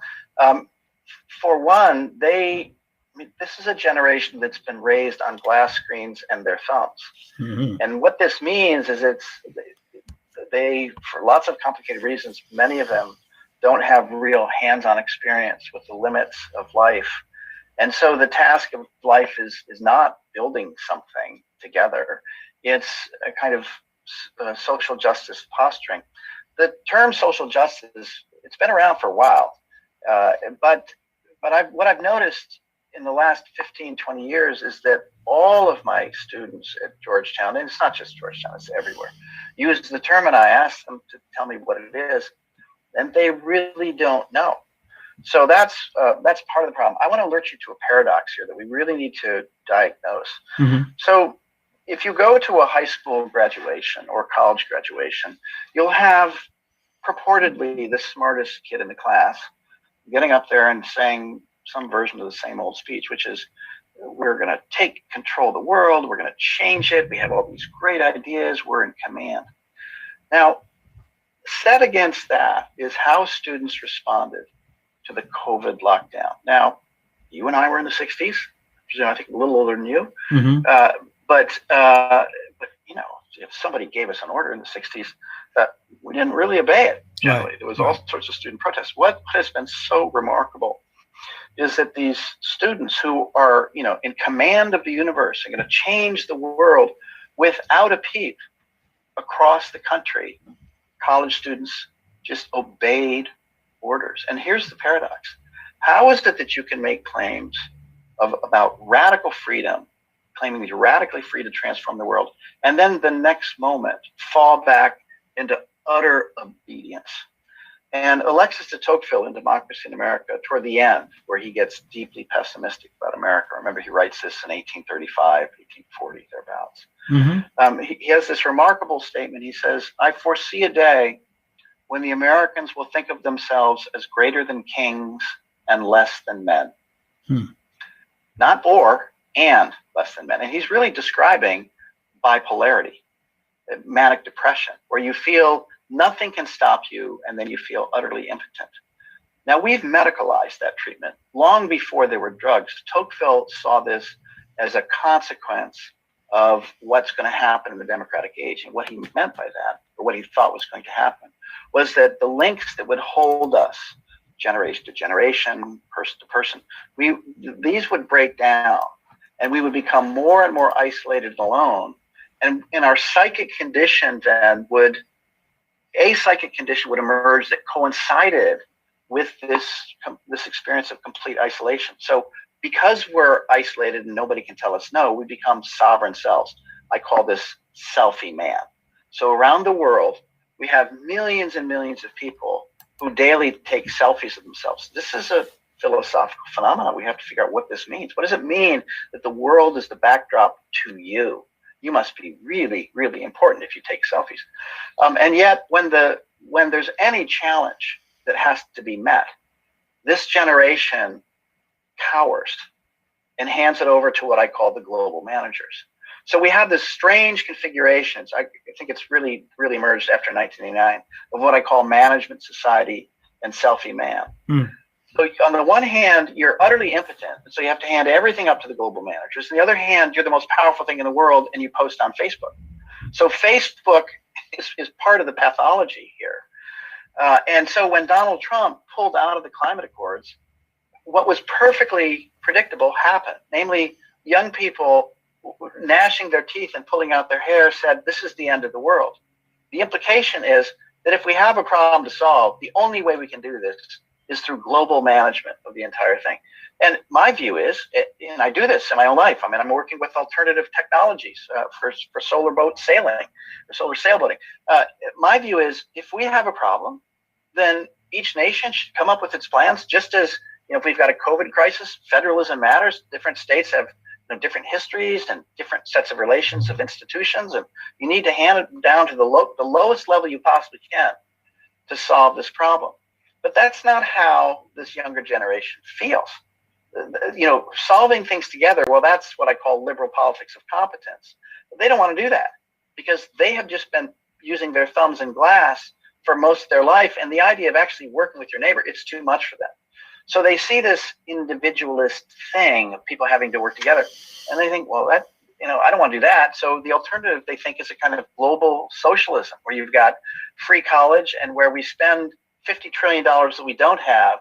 [SPEAKER 2] For one, this is a generation that's been raised on glass screens and their thumbs. Mm-hmm. And what this means is they, for lots of complicated reasons, many of them don't have real hands-on experience with the limits of life. And so the task of life is not building something together. It's a kind of social justice posturing. The term social justice, it's been around for a while. But what I've noticed in the last 15, 20 years is that all of my students at Georgetown, and it's not just Georgetown, it's everywhere, use the term, and I ask them to tell me what it is, and they really don't know. So that's part of the problem. I want to alert you to a paradox here that we really need to diagnose. Mm-hmm. So if you go to a high school graduation or college graduation, you'll have purportedly the smartest kid in the class getting up there and saying some version of the same old speech, which is, we're going to take control of the world. We're going to change it. We have all these great ideas. We're in command. Now, set against that is how students responded to the COVID lockdown. Now, you and I were in the 60s, I think a little older than you. Mm-hmm. But if somebody gave us an order in the 60s, we didn't really obey it. Generally, there was all sorts of student protests. What has been so remarkable is that these students who are, in command of the universe are going to change the world without a peep across the country. College students just obeyed orders. And here's the paradox. How is it that you can make claims about radical freedom, claiming you're radically free to transform the world, and then the next moment fall back into utter obedience. And Alexis de Tocqueville in Democracy in America, toward the end, where he gets deeply pessimistic about America. Remember, he writes this in 1835, 1840, thereabouts.
[SPEAKER 1] Mm-hmm.
[SPEAKER 2] He has this remarkable statement. He says, "I foresee a day when the Americans will think of themselves as greater than kings and less than men." Not or, and less than men. And he's really describing bipolarity, manic depression, where you feel nothing can stop you and then you feel utterly impotent. Now, we've medicalized that treatment long before there were drugs. Tocqueville saw this as a consequence of what's going to happen in the democratic age. And what he meant by that, or what he thought was going to happen, was that the links that would hold us generation to generation, person to person, these would break down, and we would become more and more isolated and alone. And our psychic condition then a psychic condition would emerge that coincided with this experience of complete isolation. So because we're isolated and nobody can tell us no, we become sovereign selves. I call this selfie man. So around the world, we have millions and millions of people who daily take selfies of themselves. This is a philosophical phenomenon. We have to figure out what this means. What does it mean that the world is the backdrop to you? You must be really, really important if you take selfies. And yet, when there's any challenge that has to be met, this generation cowers and hands it over to what I call the global managers. So we have this strange configurations. I think it's really, really emerged after 1989 of what I call management society and selfie man. So on the one hand, you're utterly impotent, so you have to hand everything up to the global managers. On the other hand, you're the most powerful thing in the world, and you post on Facebook. So Facebook is part of the pathology here. And so when Donald Trump pulled out of the climate accords, what was perfectly predictable happened. Namely, young people gnashing their teeth and pulling out their hair said, this is the end of the world. The implication is that if we have a problem to solve, the only way we can do this is through global management of the entire thing. And my view is, and I do this in my own life, I mean, I'm working with alternative technologies for solar boat sailing, or solar sailboating. My view is, if we have a problem, then each nation should come up with its plans, just as, if we've got a COVID crisis, federalism matters. Different states have different histories and different sets of relations of institutions, and you need to hand it down to the lowest level you possibly can to solve this problem. But that's not how this younger generation feels. Solving things together, well, that's what I call liberal politics of competence. But they don't want to do that because they have just been using their thumbs in glass for most of their life. And the idea of actually working with your neighbor, it's too much for them. So they see this individualist thing of people having to work together. And they think, well, I don't want to do that. So the alternative, they think, is a kind of global socialism where you've got free college and where we spend $50 trillion that we don't have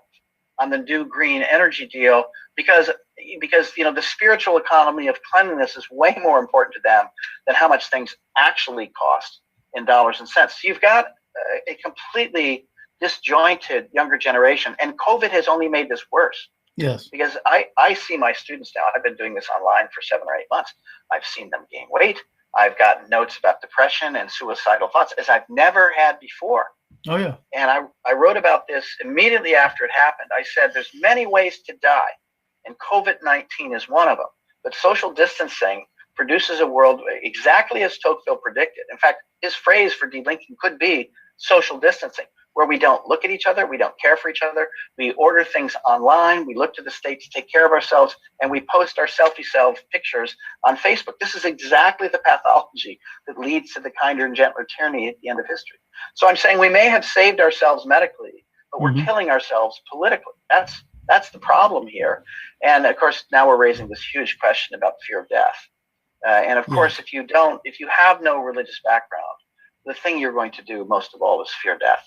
[SPEAKER 2] on the new green energy deal because the spiritual economy of cleanliness is way more important to them than how much things actually cost in dollars and cents. So you've got a completely disjointed younger generation, and COVID has only made this worse.
[SPEAKER 1] Yes.
[SPEAKER 2] Because I see my students now. I've been doing this online for 7 or 8 months. I've seen them gain weight. I've got notes about depression and suicidal thoughts as I've never had before.
[SPEAKER 1] Oh, yeah.
[SPEAKER 2] And I wrote about this immediately after it happened. I said, there's many ways to die, and COVID-19 is one of them. But social distancing produces a world exactly as Tocqueville predicted. In fact, his phrase for delinking could be social distancing, where we don't look at each other, we don't care for each other, we order things online, we look to the state to take care of ourselves, and we post our selfie self pictures on Facebook. This is exactly the pathology that leads to the kinder and gentler tyranny at the end of history. So I'm saying we may have saved ourselves medically, but we're killing ourselves politically. That's the problem here. And of course, now we're raising this huge question about the fear of death. And of course, if you have no religious background, the thing you're going to do most of all is fear death.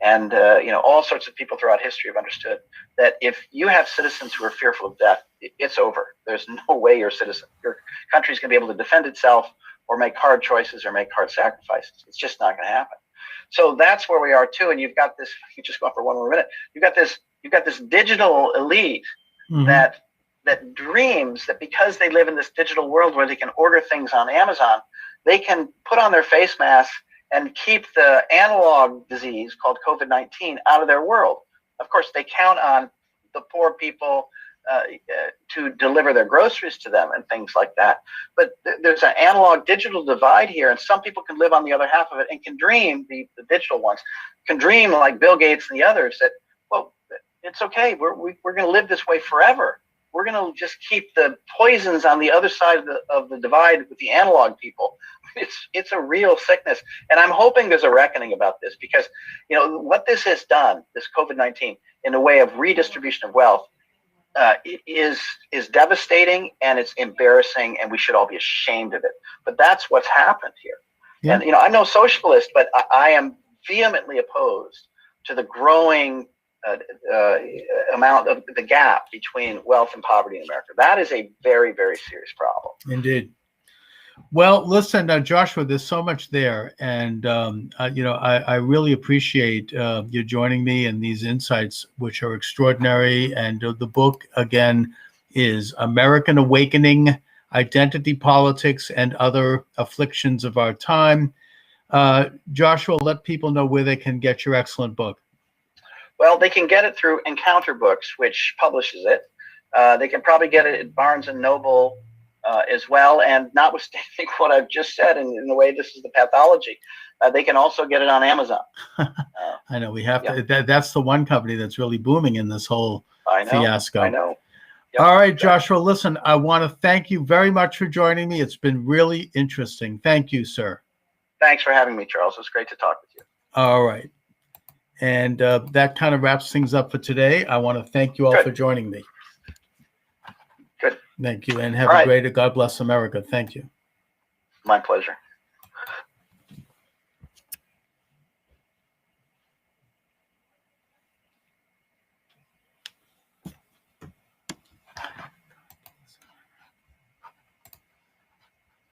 [SPEAKER 2] And all sorts of people throughout history have understood that if you have citizens who are fearful of death, it's over. There's no way your country's going to be able to defend itself or make hard choices or make hard sacrifices. It's just not going to happen. So that's where we are too. And you've got this. You just go on for one more minute. You've got this digital elite that that dreams that because they live in this digital world where they can order things on Amazon, they can put on their face masks and keep the analog disease called COVID-19 out of their world. Of course, they count on the poor people to deliver their groceries to them and things like that. But there's an analog digital divide here, and some people can live on the other half of it and can dream, the digital ones, can dream like Bill Gates and the others that, well, it's okay. We're going to live this way forever. We're going to just keep the poisons on the other side of the divide with the analog people. It's a real sickness. And I'm hoping there's a reckoning about this because, you know, what this has done, this COVID-19, in the way of redistribution of wealth, is devastating, and it's embarrassing, and we should all be ashamed of it. But that's what's happened here. Yeah. And, you know, I'm no socialist, but I am vehemently opposed to the growing amount of the gap between wealth and poverty in America. That is a very, very serious problem.
[SPEAKER 1] Indeed. Well, listen, Joshua, there's so much there. And, you know, I really appreciate you joining me and these insights, which are extraordinary. And the book, again, is American Awakening, Identity Politics, and Other Afflictions of Our Time. Joshua, let people know where they can get your excellent book.
[SPEAKER 2] Well, they can get it through Encounter Books, which publishes it. They can probably get it at Barnes & Noble as well. And notwithstanding what I've just said, in the way this is the pathology, they can also get it on Amazon.
[SPEAKER 1] I know we have to. That's the one company that's really booming in this whole fiasco.
[SPEAKER 2] I know. Yep.
[SPEAKER 1] All right, Joshua, listen, I want to thank you very much for joining me. It's been really interesting. Thank you, sir.
[SPEAKER 2] Thanks for having me, Charles. It's great to talk with you.
[SPEAKER 1] All right. And that kind of wraps things up for today. I want to thank you all for joining me.
[SPEAKER 2] Good.
[SPEAKER 1] Thank you. And have a great, God bless America. Thank you.
[SPEAKER 2] My pleasure.